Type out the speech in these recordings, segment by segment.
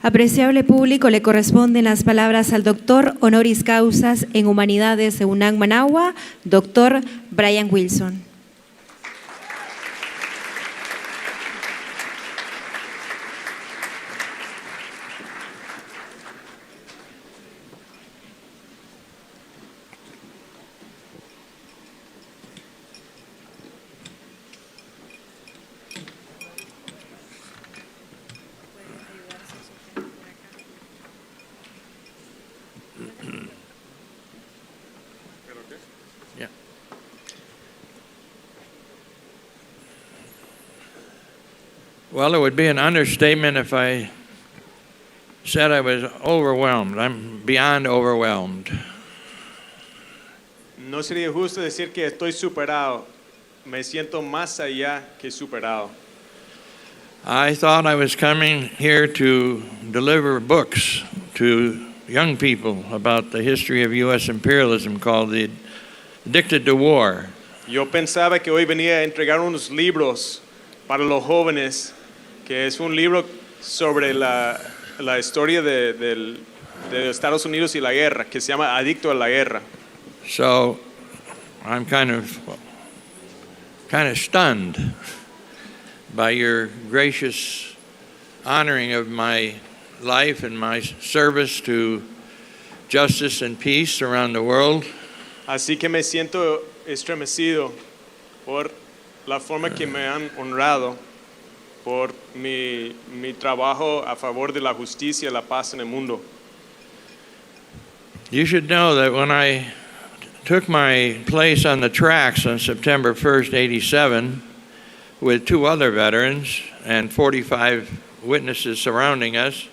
Apreciable público, le corresponden las palabras al doctor Honoris Causa en Humanidades de UNAM Managua, doctor Brian Wilson. Well, it would be an understatement if I said I was overwhelmed. I'm beyond overwhelmed. No sería justo decir que estoy superado. Me siento más allá que superado. I thought I was coming here to deliver books to young people about the history of U.S. imperialism called The Addicted to War. Yo pensaba que hoy venía a entregar unos libros para los jóvenes, que es un libro sobre la historia de Estados Unidos y la guerra, que se llama Adicto a la Guerra. So I'm kind of stunned by your gracious honoring of my life and my service to justice and peace around the world. Así que me siento estremecido por la forma que me han honrado por mi trabajo a favor de la justicia y la paz en el mundo. You should know that when I took my place on the tracks on September 1st, 87, with two other veterans and 45 witnesses surrounding us,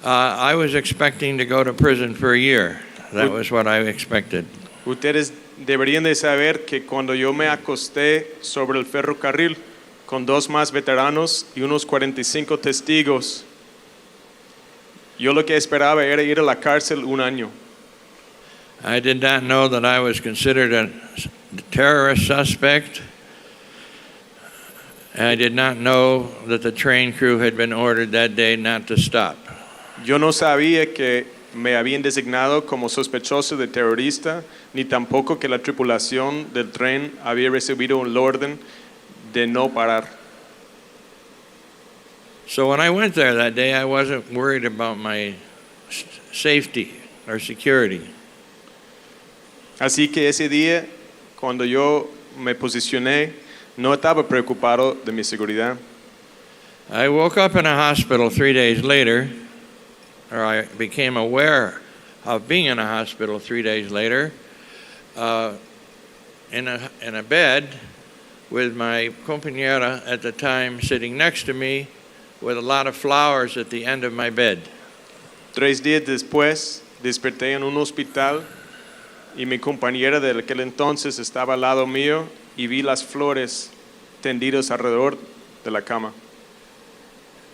I was expecting to go to prison for a year. That was what I expected. Ustedes deberían de saber que cuando yo me acosté sobre el ferrocarril con dos más veteranos y unos 45 testigos, yo lo que esperaba era ir a la cárcel un año. I did not know that I was considered a terrorist suspect. I did not know that the train crew had been ordered that day not to stop. Yo no sabía que me habían designado como sospechoso de terrorista, ni tampoco que la tripulación del tren había recibido un orden de no parar. So when I went there that day, I wasn't worried about my safety or security. Así que ese día, cuando yo me posicioné, no estaba preocupado de mi seguridad. I woke up in a hospital 3 days later, or I became aware of being in a hospital 3 days later, in a bed with my compañera at the time sitting next to me with a lot of flowers at the end of my bed. 3 días después, desperté en un hospital y mi compañera de aquel entonces estaba al lado mío y vi las flores tendidas alrededor de la cama.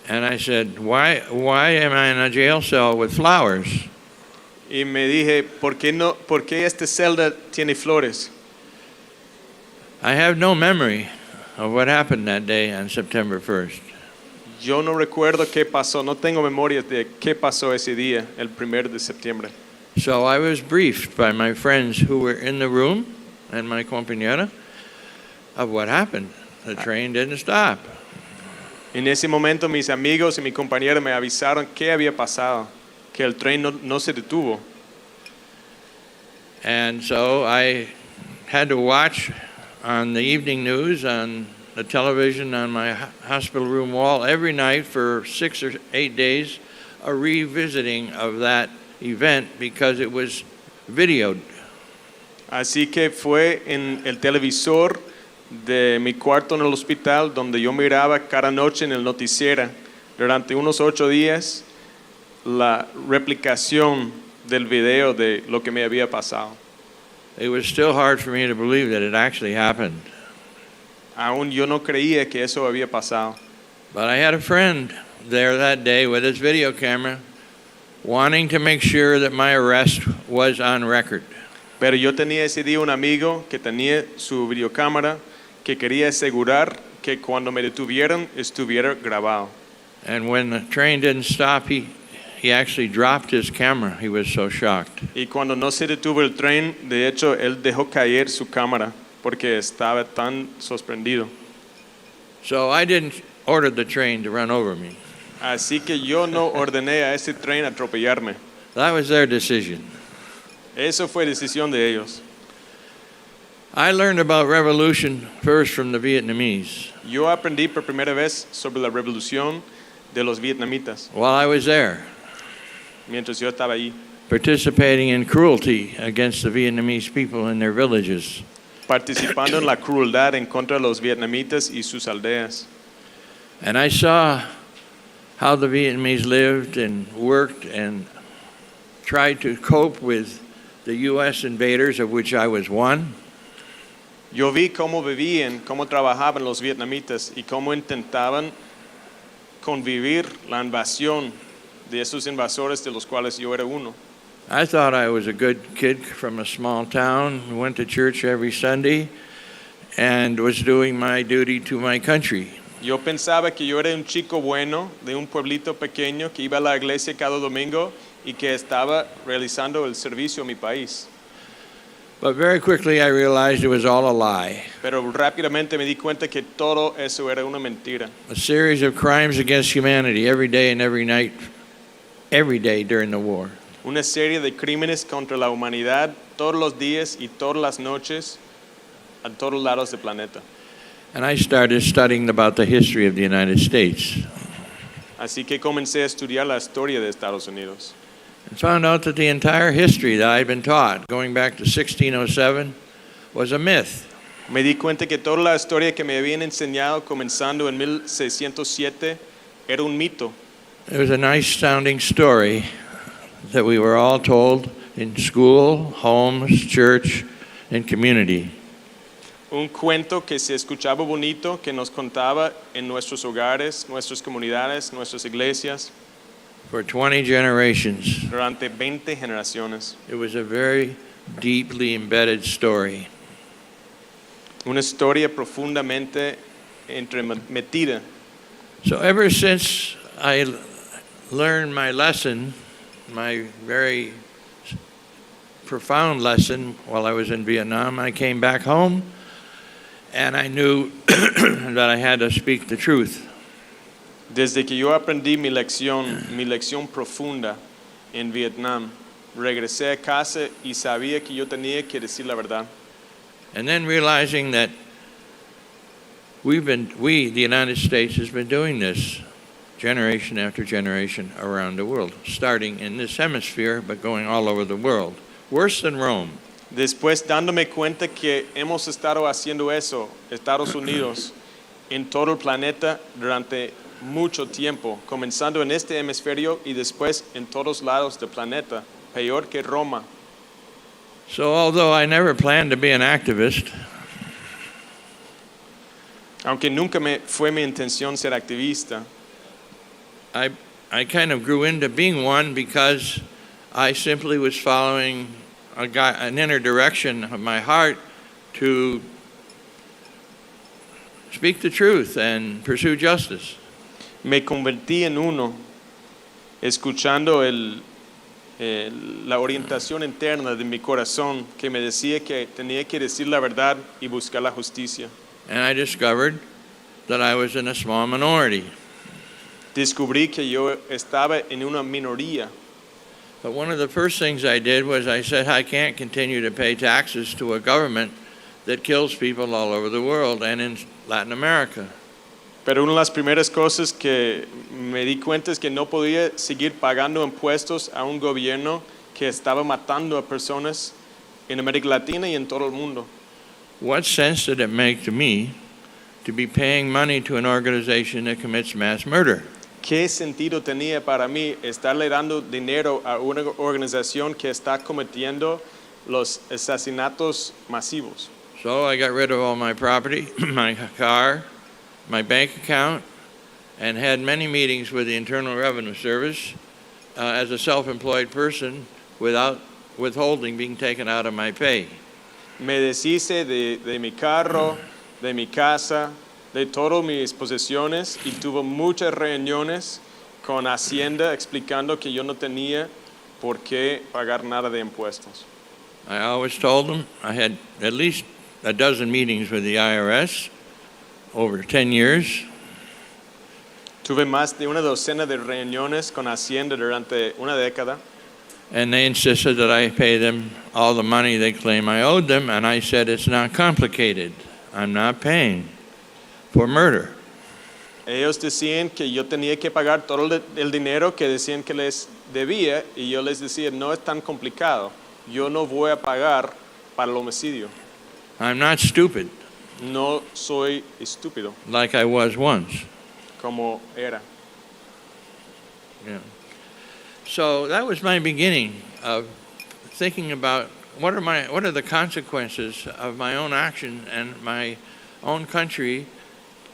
And I said, why am I in a jail cell with flowers? Y me dije, ¿por qué esta celda tiene flores? I have no memory of what happened that day on September 1st. Yo no recuerdo qué pasó, no tengo memoria de qué pasó ese día, el 1 de septiembre. So I was briefed by my friends who were in the room and my compañera of what happened. The train didn't stop. En ese momento mis amigos y mi compañera me avisaron qué había pasado, que el tren no se detuvo. And so I had to watch on the evening news, on the television, on my hospital room wall every night for 6 or 8 days, a revisiting of that event because it was videoed. Así que fue en el televisor de mi cuarto en el hospital donde yo miraba cada noche en el noticiero durante unos 8 días la replicación del video de lo que me había pasado. It was still hard for me to believe that it actually happened. Aún yo no creía que eso había pasado. But I had a friend there that day with his video camera wanting to make sure that my arrest was on record. Pero yo tenía ese día un amigo que tenía su videocámara que quería asegurar que cuando me detuvieran estuviera grabado. And when the train didn't stop, he actually dropped his camera. He was so shocked. Y cuando no se detuvo el tren, de hecho, él dejó caer su cámara porque estaba tan sorprendido. So I didn't order the train to run over me. Así que yo no ordené a ese tren atropellarme. That was their decision. Eso fue decisión de ellos. I learned about revolution first from the Vietnamese Yo aprendí por primera vez sobre la revolución de los vietnamitas while I was there, mientras yo estaba ahí, participating in cruelty against the Vietnamese people in their villages. participando en la crueldad en contra de los vietnamitas y sus aldeas. And I saw how the Vietnamese lived and worked and tried to cope with the U.S. invaders, of which I was one. Yo vi cómo vivían, cómo trabajaban los vietnamitas y cómo intentaban convivir la invasión de esos invasores de los cuales yo era uno. I thought I was a good kid from a small town who went to church every Sunday and was doing my duty to my country. Yo pensaba que yo era un chico bueno de un pueblito pequeño que iba a la iglesia cada domingo y que estaba realizando el servicio a mi país. But very quickly I realized it was all a lie. Pero rápidamente me di cuenta que todo eso era una mentira. A series of crimes against humanity every day and every night, every day during the war. Una serie de crímenes contra la humanidad todos los días y todas las noches a todos lados del planeta. And I started studying about the history of the United States Así que comencé a estudiar la historia de Estados Unidos. and found out that the entire history that I'd been taught, going back to 1607, was a myth. Me di cuenta que toda la historia que me habían enseñado comenzando en 1607 era un mito. It was a nice sounding story that we were all told in school, homes, church, and community. Un cuento que se escuchaba bonito, que nos contaba en nuestros hogares, nuestras comunidades, nuestras iglesias, For 20 generations, durante 20 generaciones. it was a very deeply embedded story. Una historia profundamente metida. So ever since I learned my lesson, my very profound lesson while I was in Vietnam, I came back home and I knew that I had to speak the truth. Desde que yo aprendí mi lección profunda en Vietnam, regresé a casa y sabía que yo tenía que decir la verdad. And then realizing that we, the United States, has been doing this generation after generation around the world, starting in this hemisphere, but going all over the world. Worse than Rome. Después dándome cuenta que hemos estado haciendo eso, Estados Unidos, en todo el planeta durante mucho tiempo, comenzando en este hemisferio y después en todos lados del planeta, peor que Roma. So although I never planned to be an activist, Aunque nunca fue mi intención ser activista, I kind of grew into being one because I simply was following an inner direction of my heart to speak the truth and pursue justice. me convertí en uno, escuchando la orientación interna de mi corazón que me decía que tenía que decir la verdad y buscar la justicia. And I discovered that I was in a small minority. Descubrí que yo estaba en una minoría. But one of the first things I did was I said, I can't continue to pay taxes to a government that kills people all over the world and in Latin America. Pero una de las primeras cosas que me di cuenta es que no podía seguir pagando impuestos a un gobierno que estaba matando a personas en América Latina y en todo el mundo. What sense did it make to me to be paying money to an organization that commits mass murder? ¿Qué sentido tenía para mí estarle dando dinero a una organización que está cometiendo los asesinatos masivos? So I got rid of all my property, my car, my bank account, and had many meetings with the Internal Revenue Service as a self-employed person without withholding being taken out of my pay. Me deshice de mi carro, de mi casa, de todas mis posesiones y tuvo muchas reuniones con Hacienda explicando que yo no tenía por qué pagar nada de impuestos. I always told them I had at least a dozen meetings with the IRS over 10 years. Tuve más de una docena de reuniones con Hacienda durante una década. And they insisted that I pay them all the money they claim I owed them, and I said it's not complicated. I'm not paying for murder. Ellos decían que yo tenía que pagar todo el dinero que decían que les debía y yo les decía, no es tan complicado. Yo no voy a pagar para el homicidio. I'm not stupid No soy estúpido like I was once. como era. Yeah. So that was my beginning of thinking about what are the consequences of my own action and my own country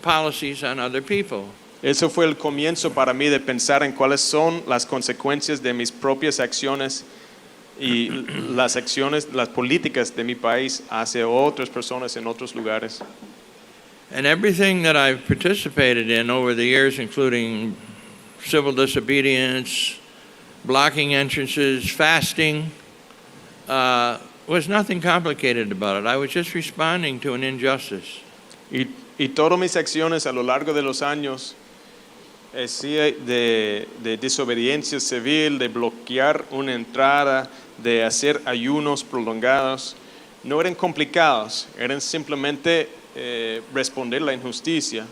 policies on other people. Eso fue el comienzo para mí de pensar en cuáles son las consecuencias de mis propias acciones y las acciones, las políticas de mi país hacia otras personas en otros lugares. And everything that I've participated in over the years, including civil disobedience, blocking entrances, fasting, was nothing complicated about it. I was just responding to an injustice. Y todas mis acciones a lo largo de los años, de desobediencia civil, de bloquear una entrada, de hacer ayunos prolongados, no eran complicados, eran simplemente responder la injusticia.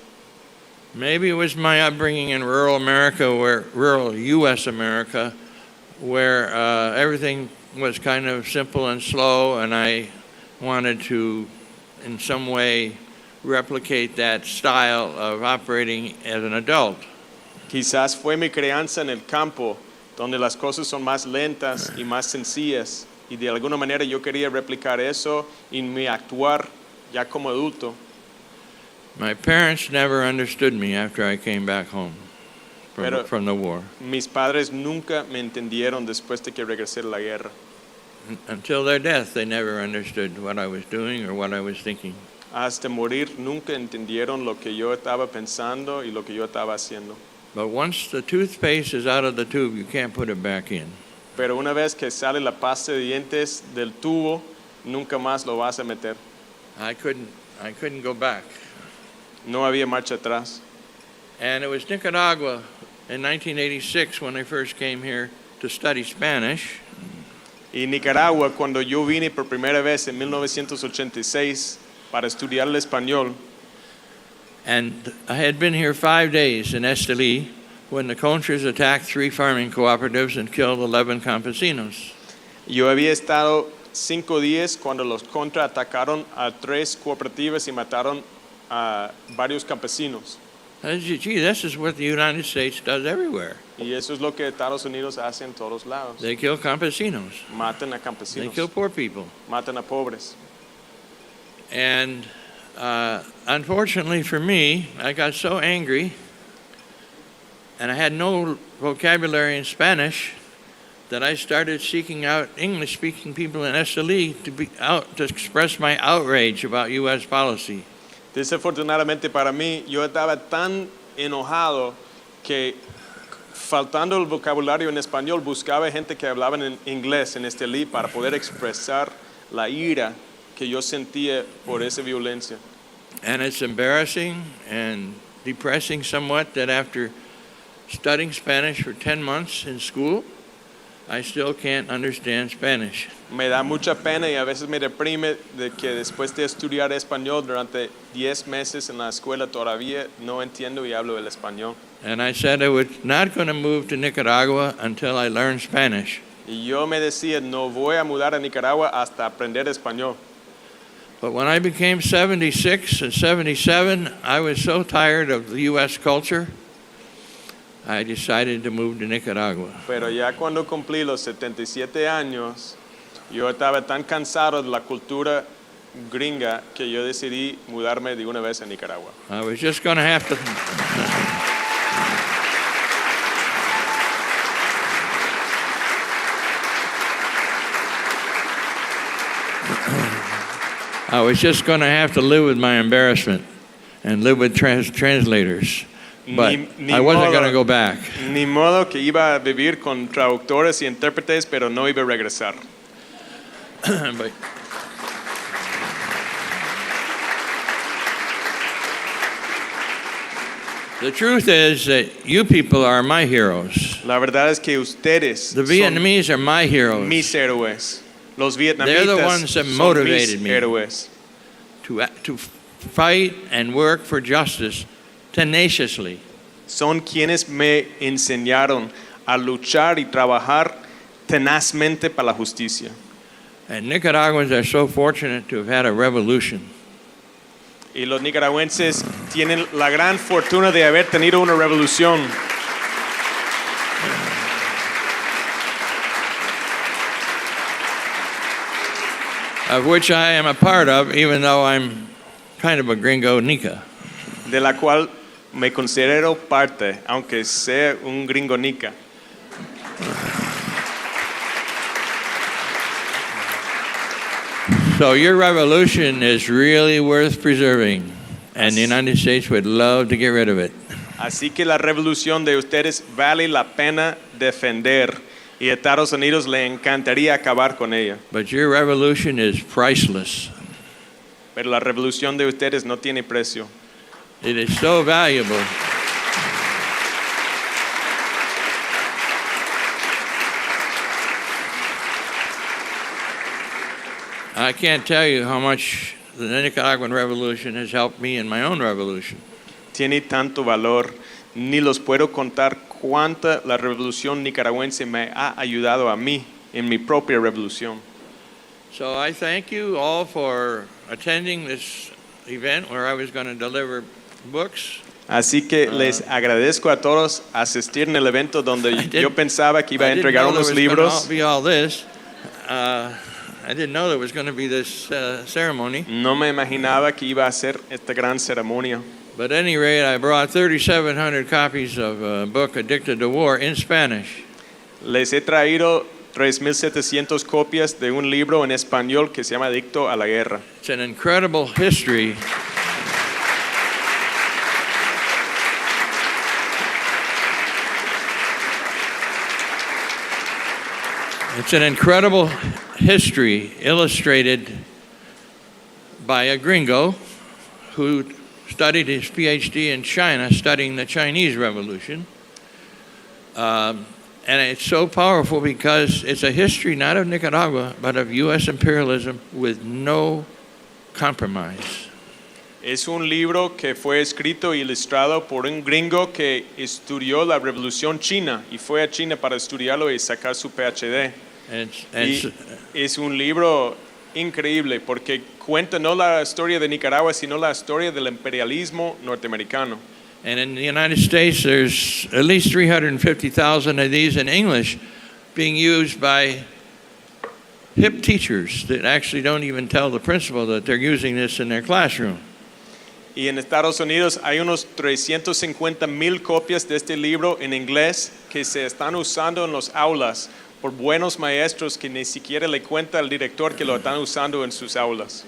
Maybe it was my upbringing in rural America, rural U.S. America, where everything was kind of simple and slow, and I wanted to, in some way, replicate that style of operating as an adult. Quizás fue mi crianza en el campo, donde las cosas son más lentas y más sencillas, y de alguna manera yo quería replicar eso en mi actuar ya como adulto. My parents never understood me after I came back home from the war. Mis padres nunca me entendieron después de que regresé de la guerra. Until their death, they never understood what I was doing or what I was thinking. Hasta morir nunca entendieron lo que yo estaba pensando y lo que yo estaba haciendo. But once the toothpaste is out of the tube, you can't put it back in. Pero una vez que sale la pasta de dientes del tubo, nunca más lo vas a meter. I couldn't go back. No había marcha atrás. And it was Nicaragua in 1986 when I first came here to study Spanish. Y Nicaragua, cuando yo vine por primera vez en 1986 para estudiar el español. And I had been here 5 days in Estelí when the Contras attacked 3 farming cooperatives and killed 11 campesinos. Yo había estado 5 días cuando los Contra atacaron a 3 cooperativas y mataron a varios campesinos. I said, gee, this is what the United States does everywhere. Y eso es lo que Estados Unidos hace en todos lados. They kill campesinos. Matan a They campesinos. kill poor people. Matan a pobres. And unfortunately for me, I got so angry, and I had no vocabulary in Spanish, that I started seeking out English-speaking people in Estelí to express my outrage about U.S. policy. Desafortunadamente para mí, yo estaba tan enojado que, faltando el vocabulario en español, buscaba gente que hablaba en inglés en Estelí para poder expresar la ira que yo sentía por esa violencia. And it's embarrassing and depressing somewhat that after studying Spanish for 10 months in school, I still can't understand Spanish. Me da mucha pena y a veces me deprime de que después de estudiar español durante 10 meses en la escuela todavía no entiendo y hablo el español. And I said I was not going to move to Nicaragua until I learned Spanish. Y yo me decía, no voy a mudar a Nicaragua hasta aprender español. But when I became 76 and 77, I was so tired of the U.S. culture, I decided to move to Nicaragua. Pero ya cuando cumplí los 77 años, yo estaba tan cansado de la cultura gringa que yo decidí mudarme de una vez a Nicaragua. I was just going to have to... I was just going to have to live with my embarrassment. and live with translators. But Ni I wasn't modo. going to go back. Ni modo que iba a vivir con traductores y intérpretes, pero no iba a regresar. But the truth is that you people are my heroes. La verdad es que ustedes The son Vietnamese are my heroes mis héroes. Los They're the ones vietnamitas that son motivated mis me. héroes. to fight and work for justice tenaciously. Son quienes me enseñaron a luchar y trabajar tenazmente para la justicia. And Nicaraguans are so fortunate to have had a revolution. Y los nicaragüenses tienen la gran fortuna de haber tenido una revolución. Of which I am a part of, even though I'm kind of a gringo nica. De la cual me considero parte, aunque sea un gringo nica. So your revolution is really worth preserving, and the United States would love to get rid of it. Así que la revolución de ustedes vale la pena defender y Estados Unidos le encantaría acabar con ella. But your revolution is priceless. Pero la revolución de ustedes no tiene precio. It is so valuable. I can't tell you how much the Nicaraguan Revolution has helped me in my own revolution. Tiene tanto valor, ni los puedo contar cuánta la revolución nicaragüense me ha ayudado a mí en mi propia revolución. So I thank you all for attending this event where I was going to deliver books. Así que les agradezco a todos asistir en el evento donde yo pensaba que iba a I didn't entregar know there unos was gonna libros. be all this. I didn't know there was going to be this ceremony. No me imaginaba que iba a ser esta gran ceremonia. But at any rate, I brought 3,700 copies of a book, Addicted to War, in Spanish. Les he traído 3,700 copias de un libro en español que se llama Adicto a la Guerra. It's an incredible history. It's an incredible history illustrated by a gringo who studied his PhD in China, studying the Chinese Revolution. And it's so powerful because it's a history not of Nicaragua, but of U.S. imperialism with no compromise. Es un libro que fue escrito y ilustrado por un gringo que estudió la Revolución China y fue a China para estudiarlo y sacar su PhD. Y es un libro increíble porque cuenta no la historia de Nicaragua, sino la historia del imperialismo norteamericano. And in the United States, there's at least 350,000 of these in English being used by hip teachers that actually don't even tell the principal that they're using this in their classroom. Y en Estados Unidos hay unos 350,000 copias de este libro en inglés que se están usando en las aulas por buenos maestros que ni siquiera le cuenta al director que lo están usando en sus aulas.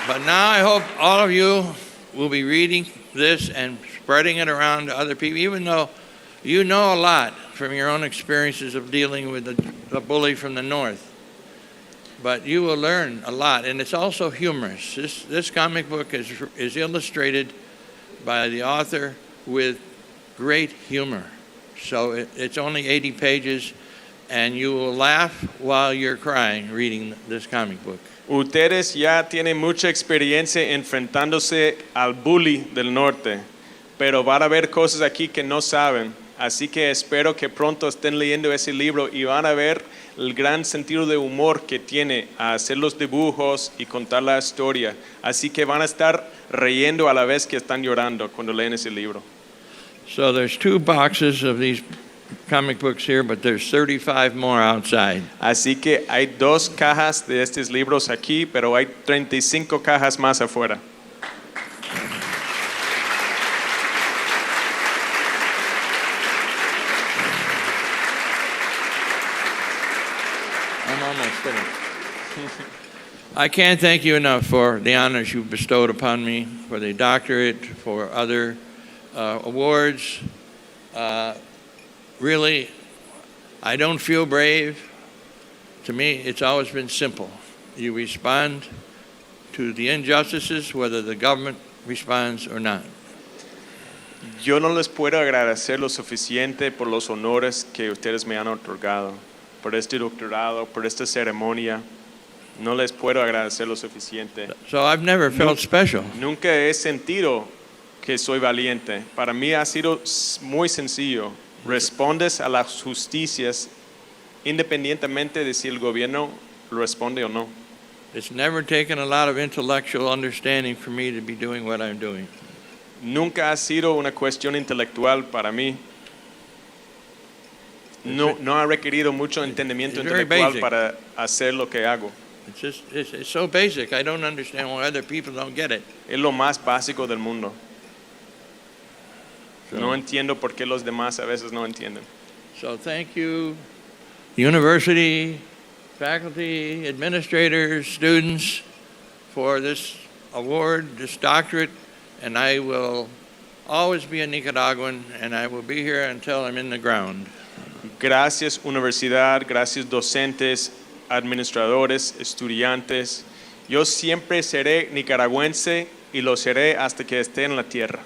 But now I hope all of you will be reading this and spreading it around to other people, even though you know a lot from your own experiences of dealing with the bully from the north. But you will learn a lot, and it's also humorous. This comic book is illustrated by the author with great humor. So it's only 80 pages, and you will laugh while you're crying reading this comic book. Ustedes ya tienen mucha experiencia enfrentándose al bully del norte, pero van a ver cosas aquí que no saben. Así que espero que pronto estén leyendo ese libro y van a ver el gran sentido de humor que tiene a hacer los dibujos y contar la historia. Así que van a estar riendo a la vez que están llorando cuando leen ese libro. So there's 2 boxes of these comic books here, but there's 35 more outside. Así que hay 2 cajas de estos libros aquí, pero hay 35 cajas más afuera. I can't thank you enough for the honors you've bestowed upon me, for the doctorate, for other awards. Really, I don't feel brave. To me, it's always been simple. You respond to the injustices, whether the government responds or not. Yo no les puedo agradecer lo suficiente por los honores que ustedes me han otorgado, por este doctorado, por esta ceremonia. No les puedo agradecer lo suficiente. So I've never felt special. Nunca he sentido que soy valiente. Para mí ha sido muy sencillo. Respondes a las justicias independientemente de si el gobierno responde o no. It's never taken a lot of intellectual understanding for me to be doing what I'm doing. Nunca ha sido una cuestión intelectual para mí. No ha requerido mucho entendimiento intelectual para hacer lo que hago. It's so basic. I don't understand why other people don't get it. Es lo más básico del mundo. So, no entiendo por qué los demás a veces no entienden. So thank you, university, faculty, administrators, students, for this award, this doctorate, and I will always be a Nicaraguan, and I will be here until I'm in the ground. Gracias universidad, gracias docentes, administradores, estudiantes. Yo siempre seré nicaragüense y lo seré hasta que esté en la tierra.